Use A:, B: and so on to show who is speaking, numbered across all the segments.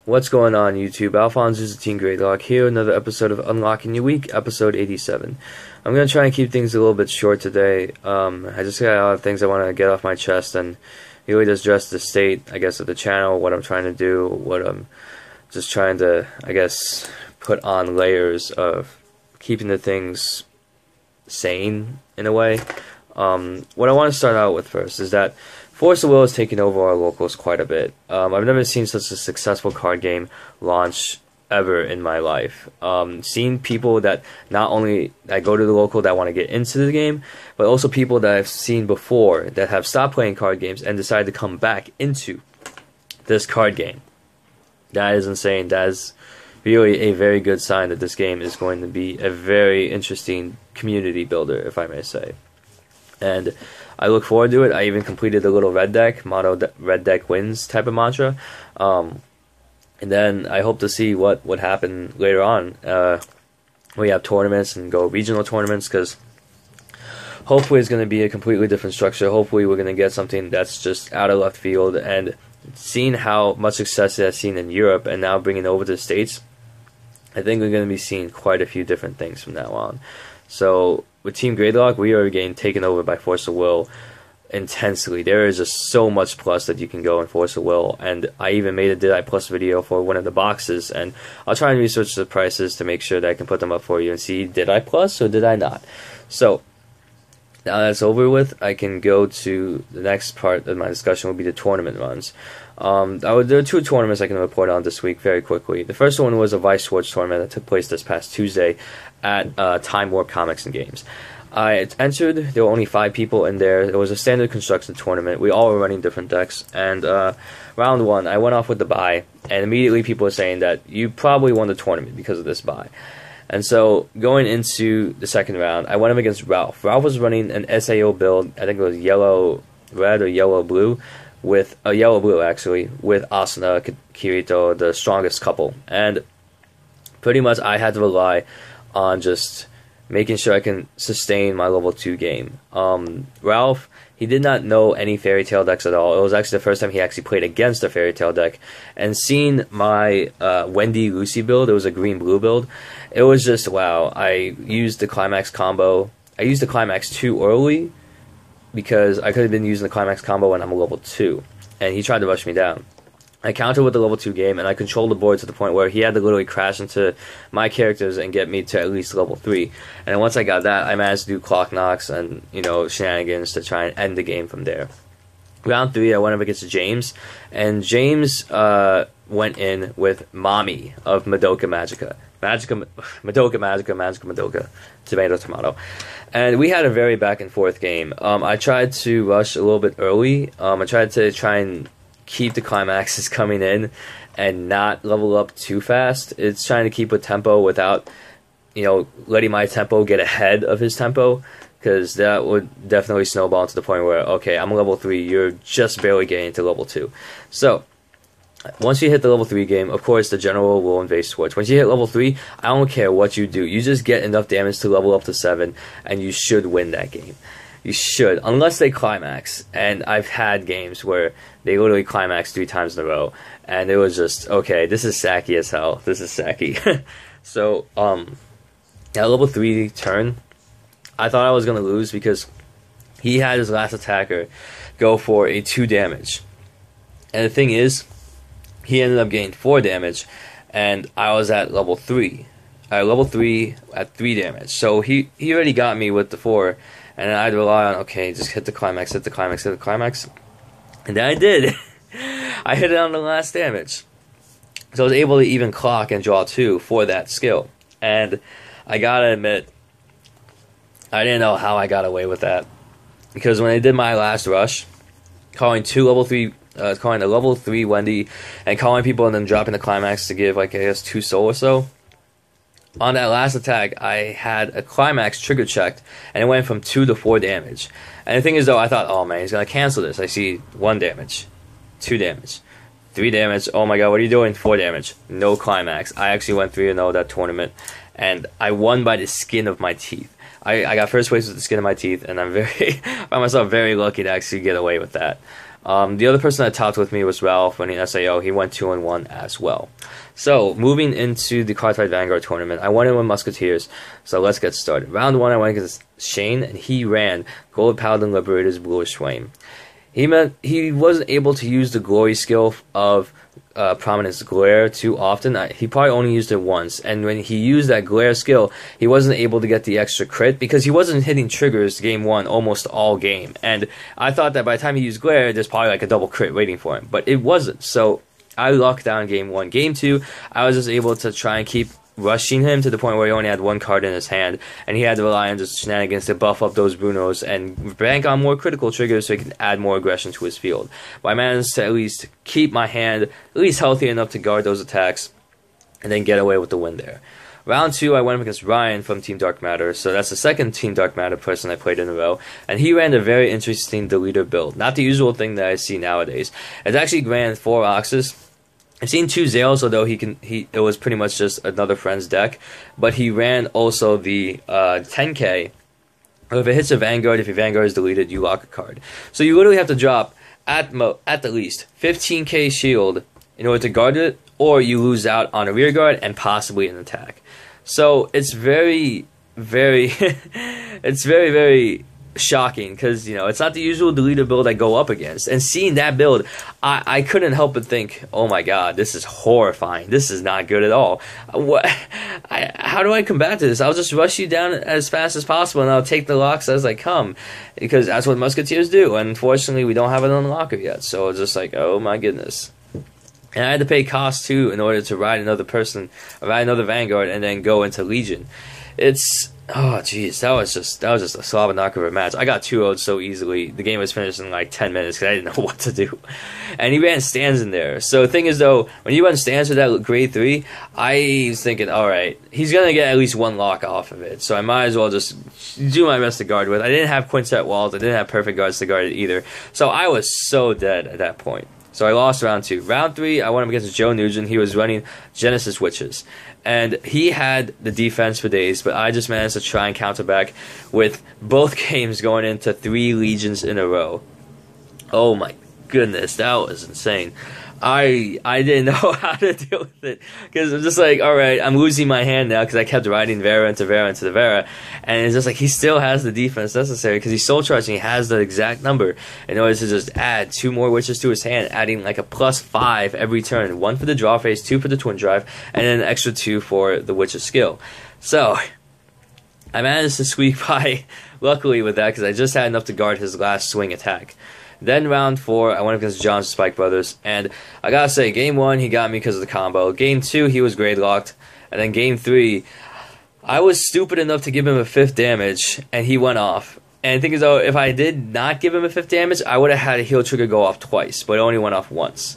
A: What's going on, YouTube? AlphonZeus, Team Gradelock here, another episode of Unlocking Your Week, episode 87. I'm going to try and keep things a little bit short today. I just got a lot of things I want to get off my chest and really just address the state, I guess, of the channel, what I'm trying to do, what I'm just trying to, I guess, put on layers of keeping the things sane, in a way. What I want to start out with first is that Force of Will is taking over our locals quite a bit. I've never seen such a successful card game launch ever in my life. Seeing people that not only that go to the local that want to get into the game, but also people that I've seen before that have stopped playing card games and decided to come back into this card game. That is insane. That is really a very good sign that this game is going to be a very interesting community builder, if I may say. And I look forward to it. I even completed the little red deck, motto red deck wins type of mantra. And then I hope to see what would happen later on. We have tournaments and go regional tournaments, because hopefully it's going to be a completely different structure. Hopefully we're going to get something that's just out of left field. And seeing how much success it has seen in Europe and now bringing it over to the States, I think we're going to be seeing quite a few different things from now on. So with Team Gradelock, we are getting taken over by Force of Will intensely. There is just so much plus that you can go in Force of Will, and I even made a Did I Plus video for one of the boxes, and I'll try and research the prices to make sure that I can put them up for you and see, did I plus or did I not? So now that's over with, I can go to the next part of my discussion, will be the tournament runs. There are two tournaments I can report on this week very quickly. The first one was a Vice Swords tournament that took place this past Tuesday at Time Warp Comics and Games. I entered, there were only 5 people in there. It was a standard construction tournament. We all were running different decks, and round 1, I went off with the bye, and immediately people were saying that you probably won the tournament because of this bye. And so, going into the second round, I went up against Ralph. Ralph was running an SAO build, I think it was yellow-red or yellow-blue, with yellow-blue actually, with Asuna, Kirito, the strongest couple. And pretty much I had to rely on just making sure I can sustain my level 2 game. Ralph, he did not know any Fairy Tail decks at all. It was actually the first time he actually played against a Fairy Tail deck. And seeing my Wendy Lucy build, it was a green-blue build, it was just, wow. I used the Climax combo. I used the Climax too early, because I could have been using the Climax combo when I'm a level 2. And he tried to rush me down. I countered with the level 2 game, and I controlled the board to the point where he had to literally crash into my characters and get me to at least level 3. And then once I got that, I managed to do clock knocks and, shenanigans to try and end the game from there. Round 3, I went up against James, and James went in with Mommy of Madoka Magica. Madoka. Tomato. And we had a very back and forth game. I tried to rush a little bit early. I tried to and keep the climaxes coming in and not level up too fast. It's trying to keep a tempo without, letting my tempo get ahead of his tempo, because that would definitely snowball to the point where, okay, I'm level 3, you're just barely getting to level 2. So once you hit the level 3 game, of course, the general will invade Swords. Once you hit level 3, I don't care what you do. You just get enough damage to level up to 7, and you should win that game. You should, unless they climax. And I've had games where they literally climax 3 times in a row, and it was just, okay, this is sacky as hell. This is sacky. So, at level 3 turn, I thought I was going to lose because he had his last attacker go for a 2 damage. And the thing is, he ended up getting 4 damage, and I was at level 3. Level 3 at 3 damage. So he already got me with the 4, and I'd rely on, okay, just hit the climax. And then I did. I hit it on the last damage. So I was able to even clock and draw 2 for that skill. And I gotta admit, I didn't know how I got away with that. Because when I did my last rush, calling a level 3 Wendy, and calling people and then dropping the climax to give, I guess, 2 soul or so. On that last attack, I had a climax trigger checked, and it went from 2 to 4 damage. And the thing is, though, I thought, oh man, he's going to cancel this. I see 1 damage, 2 damage, 3 damage. Oh my god, what are you doing? 4 damage. No climax. I actually went 3-0 that tournament, and I won by the skin of my teeth. I got first place with the skin of my teeth, and I'm I found myself very lucky to actually get away with that. The other person that topped with me was Ralph winning SAO. He went 2-1 as well. So, moving into the Cardfight Vanguard tournament, I won in with Musketeers, so let's get started. Round 1, I went against Shane, and he ran Gold Paladin Liberator's Bluish Flame. He wasn't able to use the glory skill of Prominence Glare too often. He probably only used it once, and when he used that Glare skill, he wasn't able to get the extra crit because he wasn't hitting triggers game 1 almost all game. And I thought that by the time he used Glare, there's probably like a double crit waiting for him, but it wasn't. So I locked down game 1. Game 2, I was just able to try and keep rushing him to the point where he only had one card in his hand, and he had to rely on just shenanigans to buff up those Brunos and bank on more critical triggers so he can add more aggression to his field. But I managed to at least keep my hand at least healthy enough to guard those attacks and then get away with the win there. Round 2, I went up against Ryan from Team Dark Matter, so that's the second Team Dark Matter person I played in a row, and he ran a very interesting deleter build. Not the usual thing that I see nowadays. It actually ran 4 Oxes. I've seen 2 Zales, although it was pretty much just another friend's deck, but he ran also the 10k. If it hits a Vanguard, if your Vanguard is deleted, you lock a card. So you literally have to drop at the least 15k shield in order to guard it, or you lose out on a rear guard and possibly an attack. So it's very, very, it's very, very shocking because, you know, it's not the usual deleter build I go up against. And seeing that build, I couldn't help but think, oh my god, this is horrifying. This is not good at all. How do I combat this? I'll just rush you down as fast as possible and I'll take the locks as I come, because that's what Musketeers do. Unfortunately, we don't have an unlocker yet, so it's just like, oh my goodness. And I had to pay cost too in order to ride another Vanguard and then go into Legion. It's, oh jeez, that was just a slob and knock of a match. I got 2-0'd so easily. The game was finished in like 10 minutes because I didn't know what to do. And he ran stands in there. So the thing is though, when you run stands with that grade 3, I was thinking, alright, he's gonna get at least one lock off of it. So I might as well just do my best to guard with. I didn't have quintet walls, I didn't have perfect guards to guard it either. So I was so dead at that point. So I lost round 2. Round 3, I went up against Joe Nugent. He was running Genesis Witches. And he had the defense for days, but I just managed to try and counter back with both games going into 3 Legions in a row. Oh my goodness, that was insane. I didn't know how to deal with it, because I'm just like, alright, I'm losing my hand now because I kept riding Vera into Vera into the Vera, and it's just like he still has the defense necessary because he's soul charging. He has the exact number in order to just add 2 more witches to his hand, adding like a +5 every turn, 1 for the draw phase, 2 for the twin drive, and then an extra 2 for the witch's skill. So I managed to squeak by luckily with that because I just had enough to guard his last swing attack. Then round 4, I went up against John's Spike Brothers, and I gotta say, game 1, he got me because of the combo. Game 2, he was Gradelocked, and then game 3, I was stupid enough to give him a 5th damage, and he went off. And the thing is, though, if I did not give him a 5th damage, I would have had a heal trigger go off twice, but it only went off once.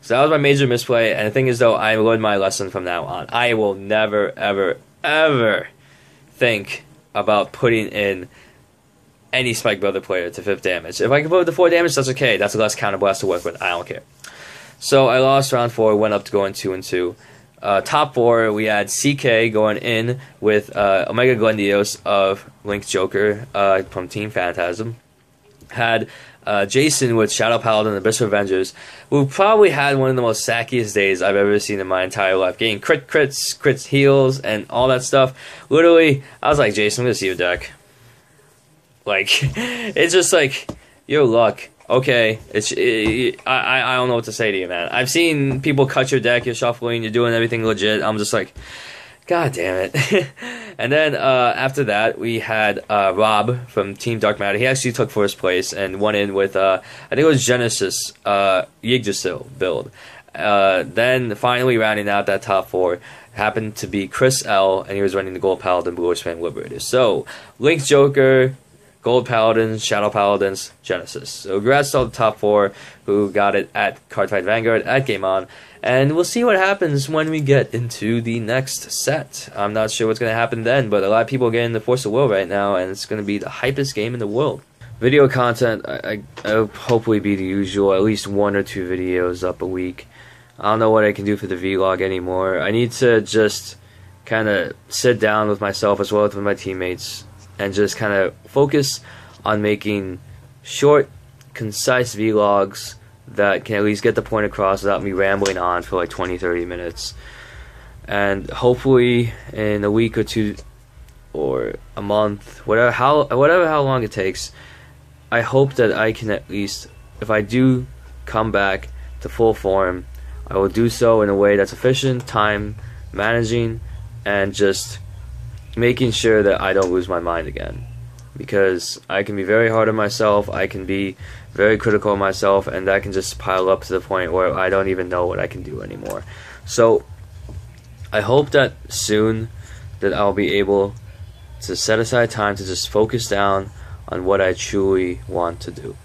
A: So that was my major misplay, and the thing is, though, I learned my lesson from now on. I will never, ever, ever think about putting in any Spike Brother player to 5th damage. If I can put the 4 damage, that's okay. That's a less counterblast to work with. I don't care. So I lost round 4, went up to going 2-2. Top 4, we had CK going in with Omega Glendios of Link Joker from Team Phantasm. Had Jason with Shadow Paladin and Abyss Avengers, who probably had one of the most sackiest days I've ever seen in my entire life. Getting crits, heals, and all that stuff. Literally, I was like, Jason, I'm going to see your deck. Like, it's just like, your luck. Okay, I don't know what to say to you, man. I've seen people cut your deck, you're shuffling, you're doing everything legit. I'm just like, god damn it. And then after that, we had Rob from Team Dark Matter. He actually took 1st place and won in with, I think it was Genesis Yggdrasil build. Then finally rounding out that top 4 happened to be Chris L, and he was running the Gold Paladin Bluish Flame Liberator. So, Link Joker, Gold Paladins, Shadow Paladins, Genesis. So congrats to all the top 4 who got it at Cardfight Vanguard at Game On. And we'll see what happens when we get into the next set. I'm not sure what's going to happen then, but a lot of people are getting the Force of Will right now, and it's going to be the hypest game in the world. Video content, I'll hopefully be the usual, at least 1 or 2 videos up a week. I don't know what I can do for the vlog anymore. I need to just kind of sit down with myself as well as with my teammates and just kind of focus on making short, concise vlogs that can at least get the point across without me rambling on for like 20-30 minutes. And hopefully in a week or two or a month, whatever how long it takes, I hope that I can at least, if I do come back to full form, I will do so in a way that's efficient, time managing, and just making sure that I don't lose my mind again. Because I can be very hard on myself, I can be very critical of myself, and that can just pile up to the point where I don't even know what I can do anymore. So I hope that soon that I'll be able to set aside time to just focus down on what I truly want to do.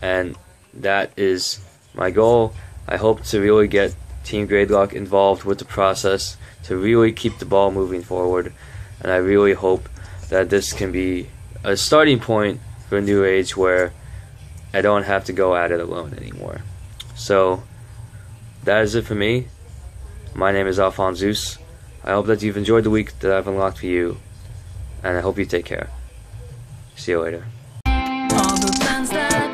A: And that is my goal. I hope to really get Team Gradelock involved with the process to really keep the ball moving forward. And I really hope that this can be a starting point for a new age where I don't have to go at it alone anymore. So that is it for me. My name is AlphonZeus. I hope that you've enjoyed the week that I've unlocked for you, and I hope you take care. See you later.
B: All the plans that